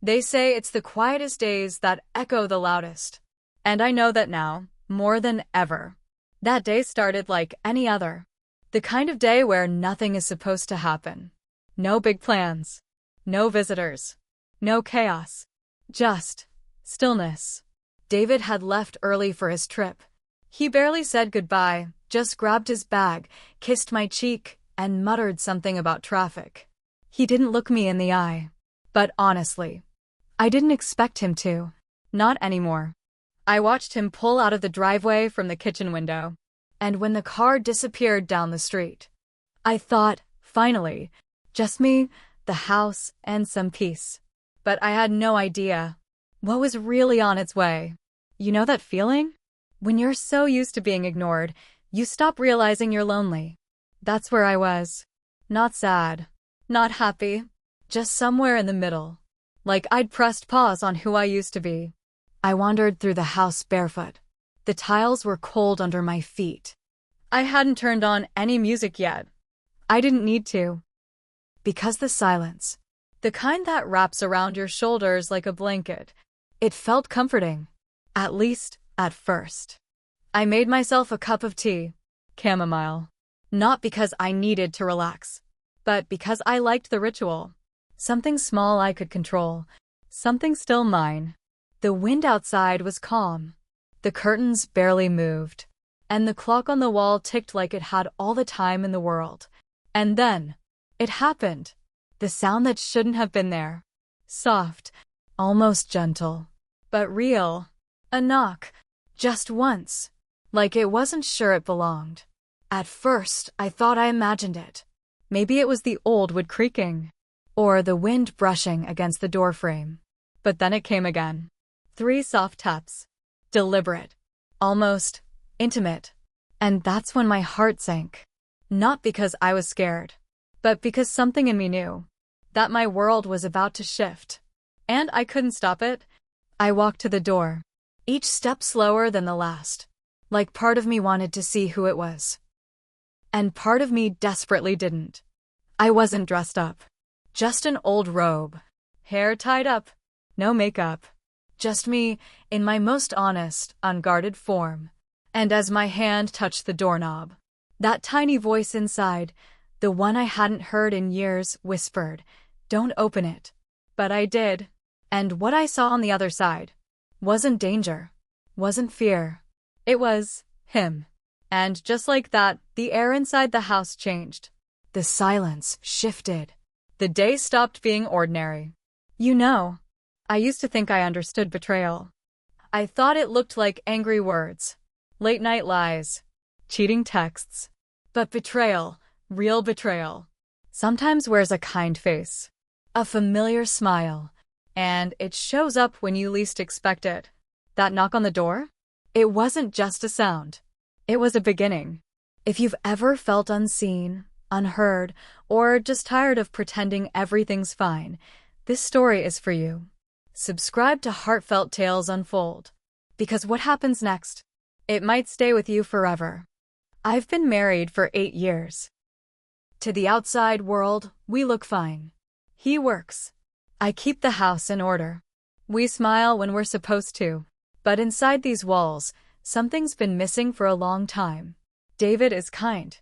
They say it's the quietest days that echo the loudest. And I know that now, more than ever. That day started like any other. The kind of day where nothing is supposed to happen. No big plans. No visitors. No chaos. Just stillness. David had left early for his trip. He barely said goodbye, just grabbed his bag, kissed my cheek, and muttered something about traffic. He didn't look me in the eye. But honestly, I didn't expect him to. Not anymore. I watched him pull out of the driveway from the kitchen window. And when the car disappeared down the street, I thought, finally, just me, the house, and some peace. But I had no idea what was really on its way. You know that feeling? When you're so used to being ignored, you stop realizing you're lonely. That's where I was. Not sad. Not happy. Just somewhere in the middle. Like I'd pressed pause on who I used to be. I wandered through the house barefoot. The tiles were cold under my feet. I hadn't turned on any music yet. I didn't need to. Because the silence, the kind that wraps around your shoulders like a blanket, it felt comforting. At least, at first. I made myself a cup of tea, chamomile. Not because I needed to relax, but because I liked the ritual. Something small I could control. Something still mine. The wind outside was calm. The curtains barely moved. And the clock on the wall ticked like it had all the time in the world. And then, it happened. The sound that shouldn't have been there. Soft, almost gentle, but real. A knock. Just once. Like it wasn't sure it belonged. At first, I thought I imagined it. Maybe it was the old wood creaking. Or the wind brushing against the doorframe. But then it came again. 3 soft taps. Deliberate. Almost intimate. And that's when my heart sank. Not because I was scared, but because something in me knew that my world was about to shift. And I couldn't stop it. I walked to the door, each step slower than the last, like part of me wanted to see who it was. And part of me desperately didn't. I wasn't dressed up. Just an old robe. Hair tied up. No makeup. Just me, in my most honest, unguarded form. And as my hand touched the doorknob, that tiny voice inside, the one I hadn't heard in years, whispered, "Don't open it." But I did. And what I saw on the other side wasn't danger, wasn't fear. It was him. And just like that, the air inside the house changed. The silence shifted. The day stopped being ordinary. You know, I used to think I understood betrayal. I thought it looked like angry words. Late-night lies, cheating texts. But betrayal, real betrayal, sometimes wears a kind face, a familiar smile, and it shows up when you least expect it. That knock on the door? It wasn't just a sound. It was a beginning. If you've ever felt unseen, unheard, or just tired of pretending everything's fine, this story is for you. Subscribe to Heartfelt Tales Unfold, because what happens next? It might stay with you forever. I've been married for 8 years. To the outside world, we look fine. He works. I keep the house in order. We smile when we're supposed to. But inside these walls, something's been missing for a long time. David is kind,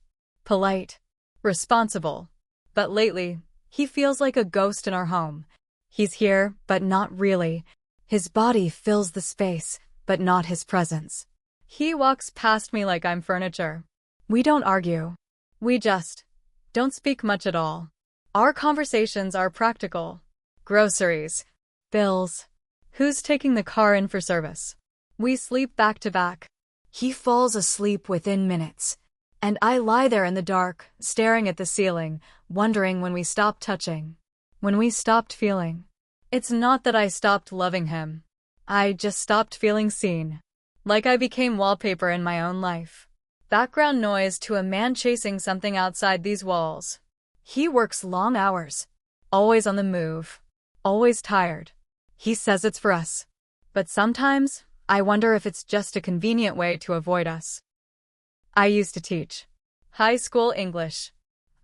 polite, responsible. But lately, he feels like a ghost in our home. He's here, but not really. His body fills the space, but not his presence. He walks past me like I'm furniture. We don't argue. We just don't speak much at all. Our conversations are practical. Groceries, bills, who's taking the car in for service. We sleep back to back. He falls asleep within minutes, and I lie there in the dark, staring at the ceiling, wondering when we stopped touching, when we stopped feeling. It's not that I stopped loving him. I just stopped feeling seen. Like I became wallpaper in my own life. Background noise to a man chasing something outside these walls. He works long hours. Always on the move. Always tired. He says it's for us. But sometimes, I wonder if it's just a convenient way to avoid us. I used to teach high school English.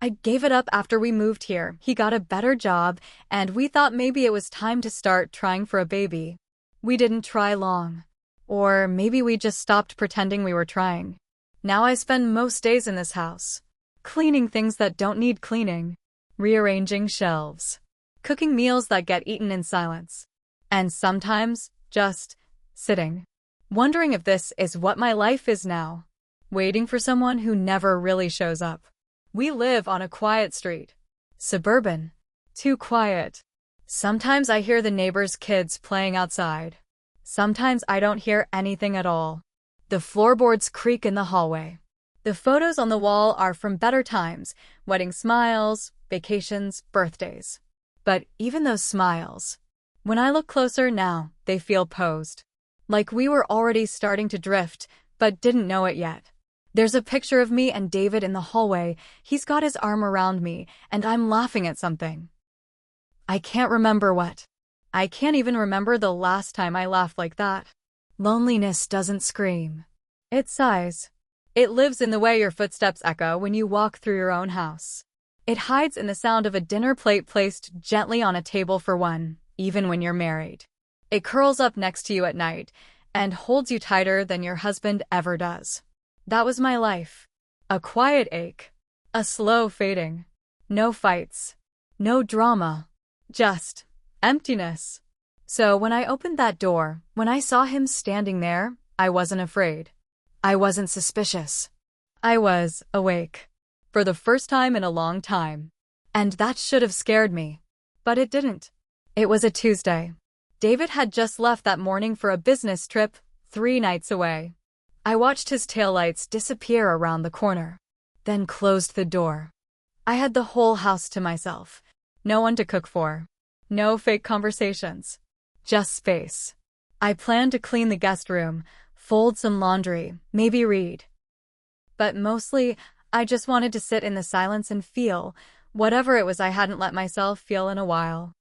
I gave it up after we moved here. He got a better job, and we thought maybe it was time to start trying for a baby. We didn't try long. Or maybe we just stopped pretending we were trying. Now I spend most days in this house, cleaning things that don't need cleaning, rearranging shelves, cooking meals that get eaten in silence, and sometimes just sitting, wondering if this is what my life is now, waiting for someone who never really shows up. We live on a quiet street. Suburban. Too quiet. Sometimes I hear the neighbors' kids playing outside. Sometimes I don't hear anything at all. The floorboards creak in the hallway. The photos on the wall are from better times, wedding smiles, vacations, birthdays. But even those smiles, when I look closer now, they feel posed. Like we were already starting to drift, but didn't know it yet. There's a picture of me and David in the hallway. He's got his arm around me, and I'm laughing at something. I can't remember what. I can't even remember the last time I laughed like that. Loneliness doesn't scream. It sighs. It lives in the way your footsteps echo when you walk through your own house. It hides in the sound of a dinner plate placed gently on a table for one, even when you're married. It curls up next to you at night and holds you tighter than your husband ever does. That was my life. A quiet ache. A slow fading. No fights. No drama. Just emptiness. So when I opened that door, when I saw him standing there, I wasn't afraid. I wasn't suspicious. I was awake. For the first time in a long time. And that should have scared me. But it didn't. It was a Tuesday. David had just left that morning for a business trip, 3 nights away. I watched his taillights disappear around the corner, then closed the door. I had the whole house to myself. No one to cook for. No fake conversations. Just space. I planned to clean the guest room, fold some laundry, maybe read. But mostly, I just wanted to sit in the silence and feel whatever it was I hadn't let myself feel in a while.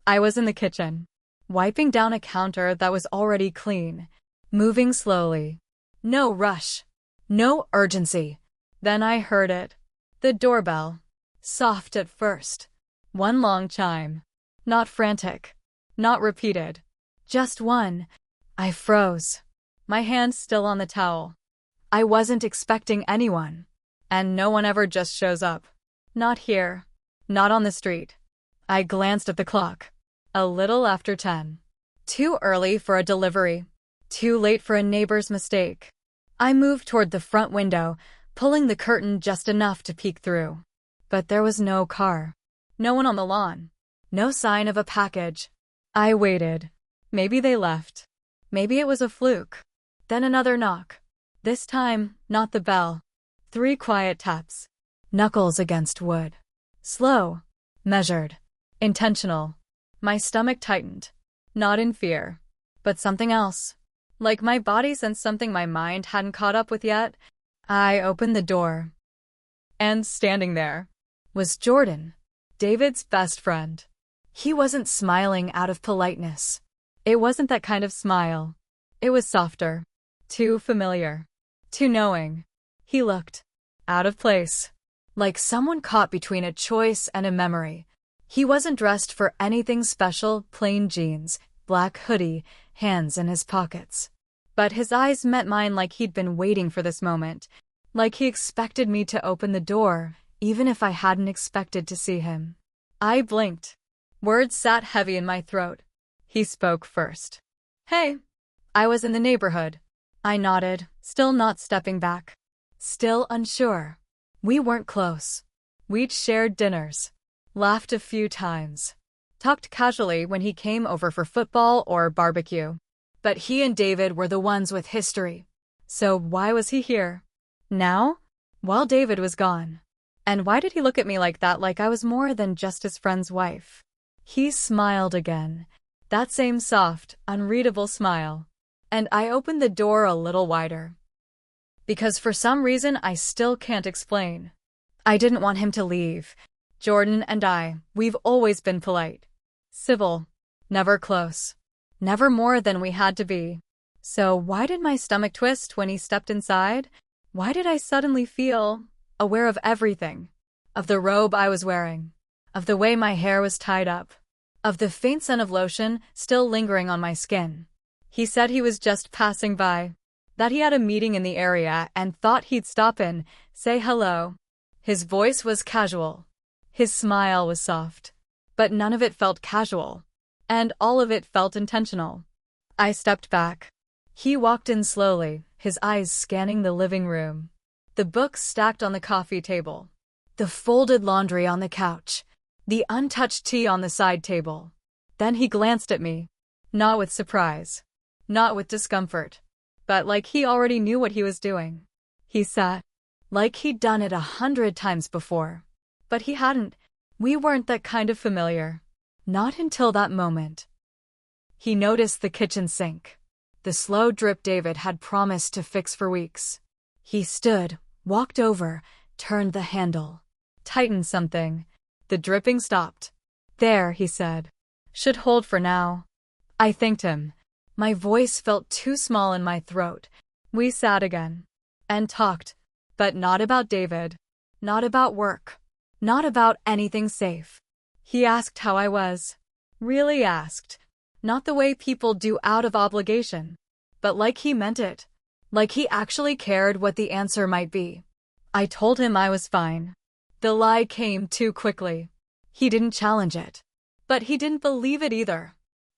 I was in the kitchen, wiping down a counter that was already clean, moving slowly. No rush. No urgency. Then I heard it. The doorbell. Soft at first. One long chime. Not frantic. Not repeated. Just one. I froze. My hand still on the towel. I wasn't expecting anyone. And no one ever just shows up. Not here. Not on the street. I glanced at the clock. A little after 10. Too early for a delivery. Too late for a neighbor's mistake. I moved toward the front window, pulling the curtain just enough to peek through. But there was no car. No one on the lawn. No sign of a package. I waited. Maybe they left. Maybe it was a fluke. Then another knock. This time, not the bell. 3 quiet taps. Knuckles against wood. Slow. Measured. Intentional. My stomach tightened. Not in fear. But something else. Like my body sensed something my mind hadn't caught up with yet. I opened the door. And standing there was Jordan, David's best friend. He wasn't smiling out of politeness. It wasn't that kind of smile. It was softer. Too familiar. Too knowing. He looked out of place. Like someone caught between a choice and a memory. He wasn't dressed for anything special, plain jeans, black hoodie, hands in his pockets. But his eyes met mine like he'd been waiting for this moment. Like he expected me to open the door, even if I hadn't expected to see him. I blinked. Words sat heavy in my throat. He spoke first. Hey. I was in the neighborhood. I nodded, still not stepping back. Still unsure. We weren't close. We'd shared dinners. Laughed a few times. Talked casually when he came over for football or barbecue. But he and David were the ones with history. So why was he here? Now? While David was gone. And why did he look at me like that, like I was more than just his friend's wife? He smiled again. That same soft, unreadable smile. And I opened the door a little wider. Because for some reason I still can't explain. I didn't want him to leave. Jordan and we've always been polite. Civil. Never close. Never more than we had to be. So why did my stomach twist when he stepped inside? Why did I suddenly feel aware of everything? of the robe I was wearing, of the way my hair was tied up, of the faint scent of lotion still lingering on my skin. He said he was just passing by, that he had a meeting in the area and thought he'd stop in, say hello. His voice was casual. His smile was soft. But none of it felt casual. And all of it felt intentional. I stepped back. He walked in slowly, his eyes scanning the living room. The books stacked on the coffee table. The folded laundry on the couch. The untouched tea on the side table. Then he glanced at me. Not with surprise. Not with discomfort. But like he already knew what he was doing. He sat. Like he'd done it 100 times before. But he hadn't. We weren't that kind of familiar. Not until that moment. He noticed the kitchen sink. The slow drip David had promised to fix for weeks. He stood, walked over, turned the handle. Tightened something. The dripping stopped. There, he said. Should hold for now. I thanked him. My voice felt too small in my throat. We sat again. And talked. But not about David. Not about work. Not about anything safe. He asked how I was. Really asked. Not the way people do out of obligation. But like he meant it. Like he actually cared what the answer might be. I told him I was fine. The lie came too quickly. He didn't challenge it. But he didn't believe it either.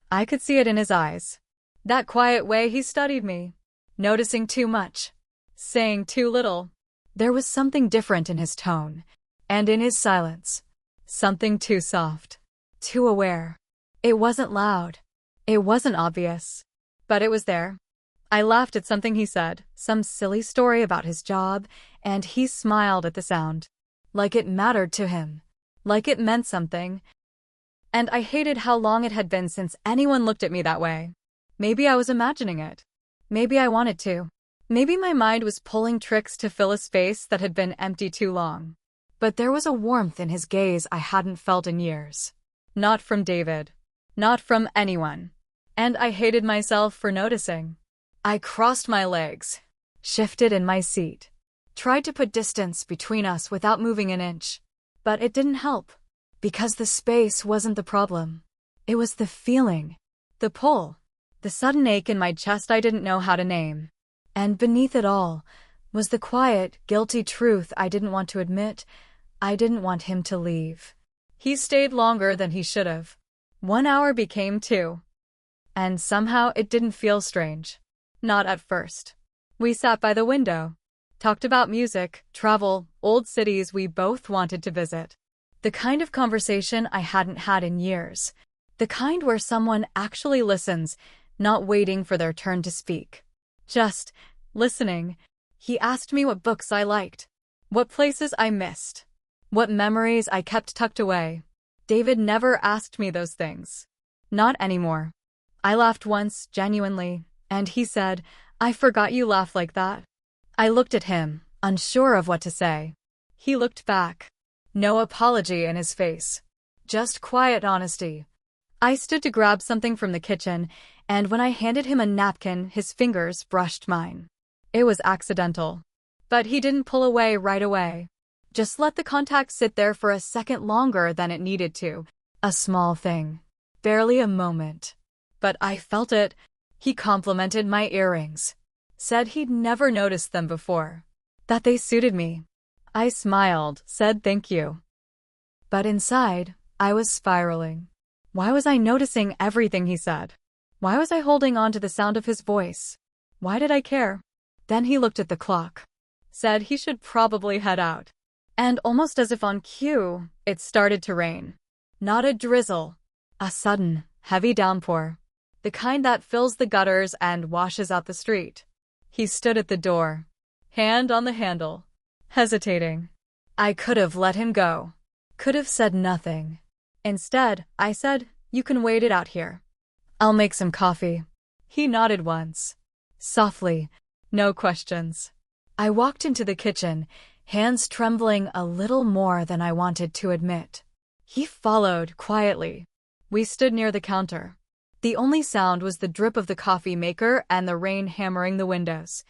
I could see it in his eyes. That quiet way he studied me. Noticing too much. Saying too little. There was something different in his tone. And in his silence. Something too soft. Too aware. It wasn't loud. It wasn't obvious. But it was there. I laughed at something he said, some silly story about his job, and he smiled at the sound. Like it mattered to him. Like it meant something. And I hated how long it had been since anyone looked at me that way. Maybe I was imagining it. Maybe I wanted to. Maybe my mind was pulling tricks to fill a space that had been empty too long. But there was a warmth in his gaze I hadn't felt in years. Not from David. Not from anyone. And I hated myself for noticing. I crossed my legs. Shifted in my seat. Tried to put distance between us without moving an inch. But it didn't help. Because the space wasn't the problem. It was the feeling. The pull. The sudden ache in my chest I didn't know how to name. And beneath it all was the quiet, guilty truth I didn't want to admit. I didn't want him to leave. He stayed longer than he should have. 1 hour became 2. And somehow it didn't feel strange. Not at first. We sat by the window. Talked about music, travel, old cities we both wanted to visit. The kind of conversation I hadn't had in years. The kind where someone actually listens, not waiting for their turn to speak. Just listening. He asked me what books I liked. What places I missed. What memories I kept tucked away. David never asked me those things. Not anymore. I laughed once, genuinely, and he said, "I forgot you laugh like that." I looked at him, unsure of what to say. He looked back. No apology in his face. Just quiet honesty. I stood to grab something from the kitchen, and when I handed him a napkin, his fingers brushed mine. It was accidental. But he didn't pull away right away. Just let the contact sit there for a second longer than it needed to. A small thing. Barely a moment. But I felt it. He complimented my earrings. Said he'd never noticed them before. That they suited me. I smiled, said thank you. But inside, I was spiraling. Why was I noticing everything he said? Why was I holding on to the sound of his voice? Why did I care? Then he looked at the clock. Said he should probably head out. And almost as if on cue, it started to rain. Not a drizzle. A sudden, heavy downpour. The kind that fills the gutters and washes out the street. He stood at the door. Hand on the handle. Hesitating. I could have let him go. Could have said nothing. Instead, I said, "You can wait it out here. I'll make some coffee." He nodded once. Softly. No questions. I walked into the kitchen, hands trembling a little more than I wanted to admit. He followed, quietly. We stood near the counter. The only sound was the drip of the coffee maker and the rain hammering the windows.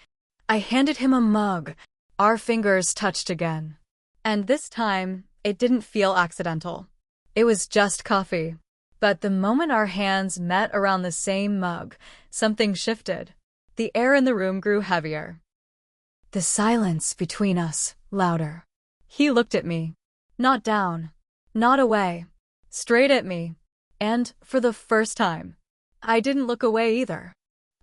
I handed him a mug. Our fingers touched again. And this time, It didn't feel accidental. It was just coffee. But the moment our hands met around the same mug, something shifted. The air in the room grew heavier. The silence between us, louder. He looked at me. Not down. Not away. Straight at me. And, for the first time, I didn't look away either.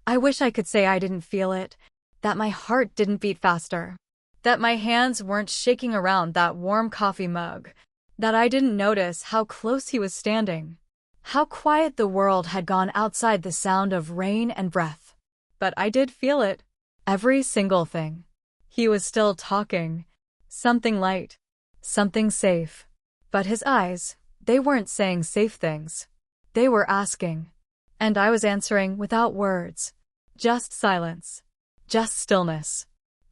I wish I could say I didn't feel it, that my heart didn't beat faster, that my hands weren't shaking around that warm coffee mug, that I didn't notice how close he was standing, how quiet the world had gone outside the sound of rain and breath. But I did feel it. Every single thing. He was still talking. Something light. Something safe. But his eyes, they weren't saying safe things. They were asking. And I was answering without words. Just silence. Just stillness.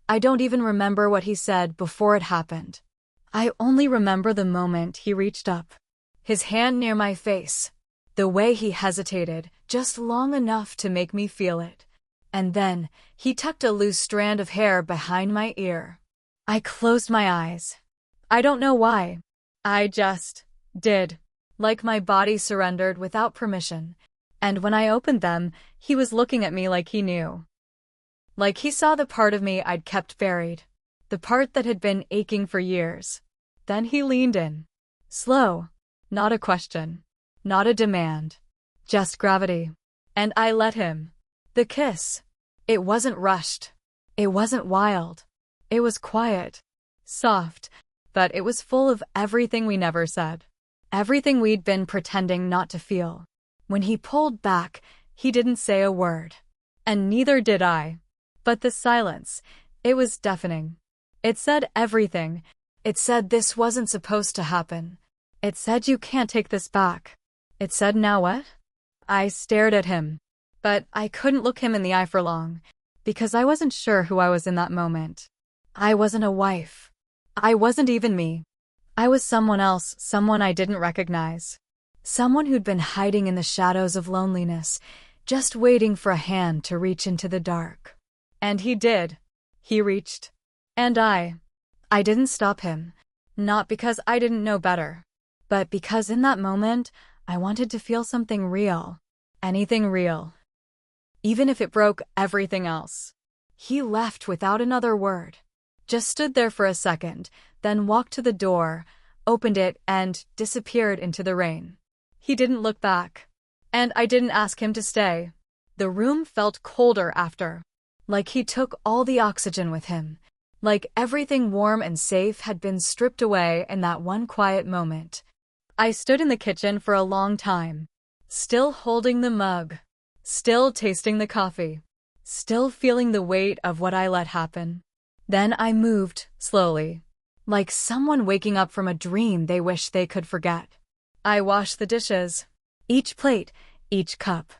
I don't even remember what he said before it happened. I only remember the moment he reached up. His hand near my face. The way he hesitated, just long enough to make me feel it. And then, he tucked a loose strand of hair behind my ear. I closed my eyes. I don't know why. I just did. Like my body surrendered without permission. And when I opened them, he was looking at me like he knew. Like he saw the part of me I'd kept buried. The part that had been aching for years. Then he leaned in. Slow. Not a question. Not a demand. Just gravity. And I let him. The kiss. It wasn't rushed. It wasn't wild. It was quiet. Soft. But it was full of everything we never said. Everything we'd been pretending not to feel. When he pulled back, he didn't say a word. And neither did I. But the silence, it was deafening. It said everything. It said this wasn't supposed to happen. It said you can't take this back. It said now what? I stared at him. But I couldn't look him in the eye for long, because I wasn't sure who I was in that moment. I wasn't a wife. I wasn't even me. I was someone else, someone I didn't recognize. Someone who'd been hiding in the shadows of loneliness, just waiting for a hand to reach into the dark. And he did. He reached. And I didn't stop him. Not because I didn't know better, but because in that moment, I wanted to feel something real. Anything real. Even if it broke everything else. He left without another word. Just stood there for a second, then walked to the door, opened it, and disappeared into the rain. He didn't look back. And I didn't ask him to stay. The room felt colder after. Like he took all the oxygen with him. Like everything warm and safe had been stripped away in that one quiet moment. I stood in the kitchen for a long time. Still holding the mug. Still tasting the coffee. Still feeling the weight of what I let happen. Then I moved, slowly. Like someone waking up from a dream they wish they could forget. I washed the dishes. Each plate, each cup.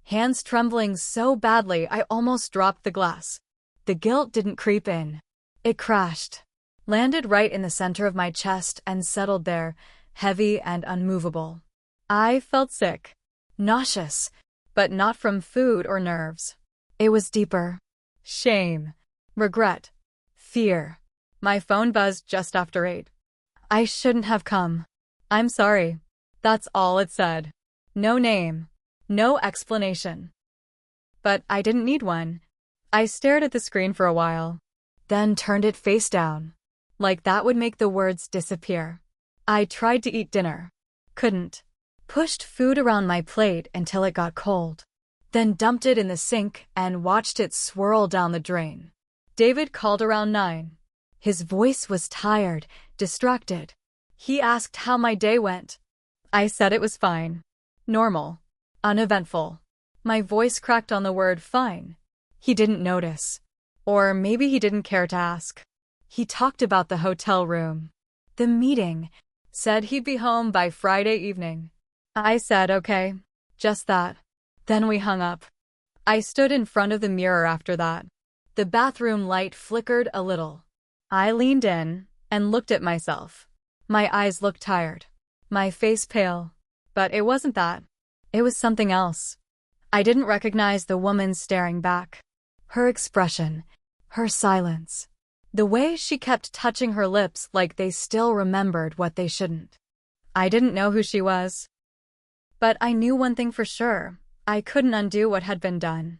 Hands trembling so badly I almost dropped the glass. The guilt didn't creep in. It crashed. Landed right in the center of my chest and settled there, heavy and unmovable. I felt sick. Nauseous. But not from food or nerves. It was deeper. Shame. Regret. Fear. My phone buzzed just after 8. I shouldn't have come. I'm sorry. That's all it said. No name. No explanation. But I didn't need one. I stared at the screen for a while. Then turned it face down. Like that would make the words disappear. I tried to eat dinner. Couldn't. Pushed food around my plate until it got cold. Then dumped it in the sink and watched it swirl down the drain. David called around 9. His voice was tired, distracted. He asked how my day went. I said it was fine. Normal. Uneventful. My voice cracked on the word fine. He didn't notice. Or maybe he didn't care to ask. He talked about the hotel room. The meeting. Said he'd be home by Friday evening. I said okay. Just that. Then we hung up. I stood in front of the mirror after that. The bathroom light flickered a little. I leaned in and looked at myself. My eyes looked tired. My face pale. But it wasn't that. It was something else. I didn't recognize the woman staring back. Her expression. Her silence. The way she kept touching her lips like they still remembered what they shouldn't. I didn't know who she was. But I knew one thing for sure. I couldn't undo what had been done.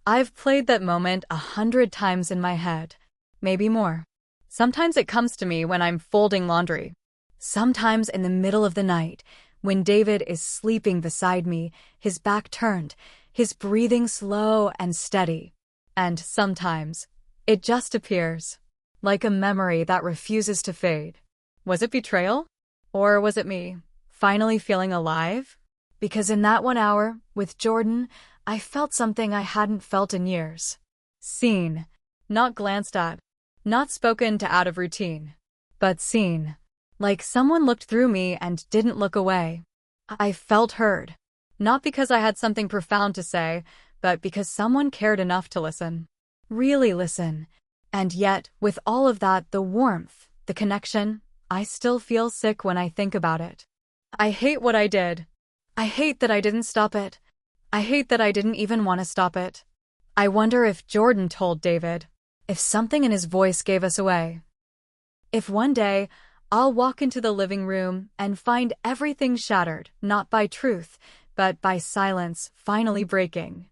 I've played that moment 100 times in my head. Maybe more. Sometimes it comes to me when I'm folding laundry. Sometimes in the middle of the night, when David is sleeping beside me, his back turned, his breathing slow and steady. And sometimes, it just appears, like a memory that refuses to fade. Was it betrayal? Or was it me, finally feeling alive? Because in that 1 hour, with Jordan, I felt something I hadn't felt in years. Seen, not glanced at, not spoken to out of routine, but seen. Like someone looked through me and didn't look away. I felt heard. Not because I had something profound to say, but because someone cared enough to listen. Really listen. And yet, with all of that, the warmth, the connection, I still feel sick when I think about it. I hate what I did. I hate that I didn't stop it. I hate that I didn't even want to stop it. I wonder if Jordan told David, if something in his voice gave us away. If one day, I'll walk into the living room and find everything shattered, not by truth, but by silence finally breaking.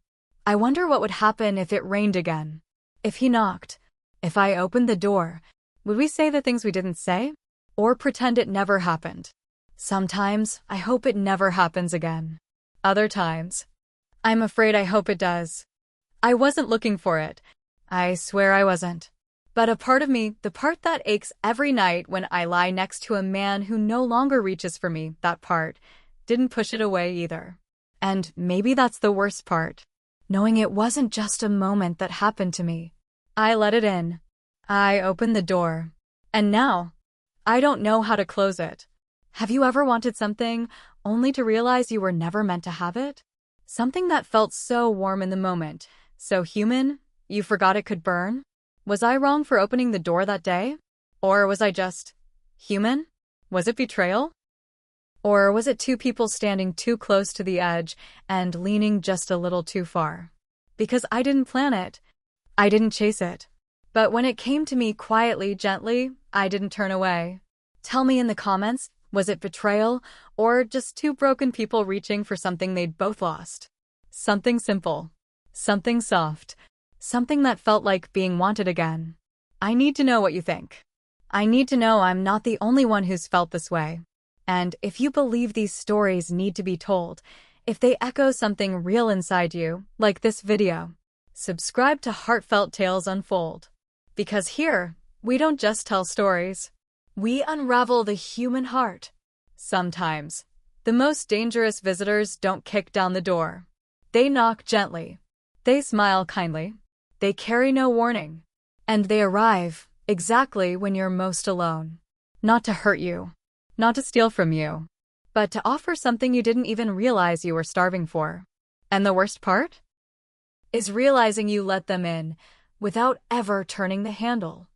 I wonder what would happen if it rained again. If he knocked. If I opened the door. Would we say the things we didn't say? Or pretend it never happened? Sometimes, I hope it never happens again. Other times, I'm afraid I hope it does. I wasn't looking for it. I swear I wasn't. But a part of me, the part that aches every night when I lie next to a man who no longer reaches for me, that part, didn't push it away either. And maybe that's the worst part. Knowing it wasn't just a moment that happened to me. I let it in. I opened the door. And now, I don't know how to close it. Have you ever wanted something only to realize you were never meant to have it? Something that felt so warm in the moment, so human, you forgot it could burn? Was I wrong for opening the door that day? Or was I just human? Was it betrayal? Or was it two people standing too close to the edge and leaning just a little too far? Because I didn't plan it. I didn't chase it. But when it came to me quietly, gently, I didn't turn away. Tell me in the comments, was it betrayal or just two broken people reaching for something they'd both lost? Something simple. Something soft. Something that felt like being wanted again. I need to know what you think. I need to know I'm not the only one who's felt this way. And if you believe these stories need to be told, if they echo something real inside you, like this video, subscribe to Heartfelt Tales Unfold. Because here, we don't just tell stories. We unravel the human heart. Sometimes, the most dangerous visitors don't kick down the door. They knock gently. They smile kindly. They carry no warning. And they arrive exactly when you're most alone. Not to hurt you. Not to steal from you. But to offer something you didn't even realize you were starving for. And the worst part? Is realizing you let them in without ever turning the handle.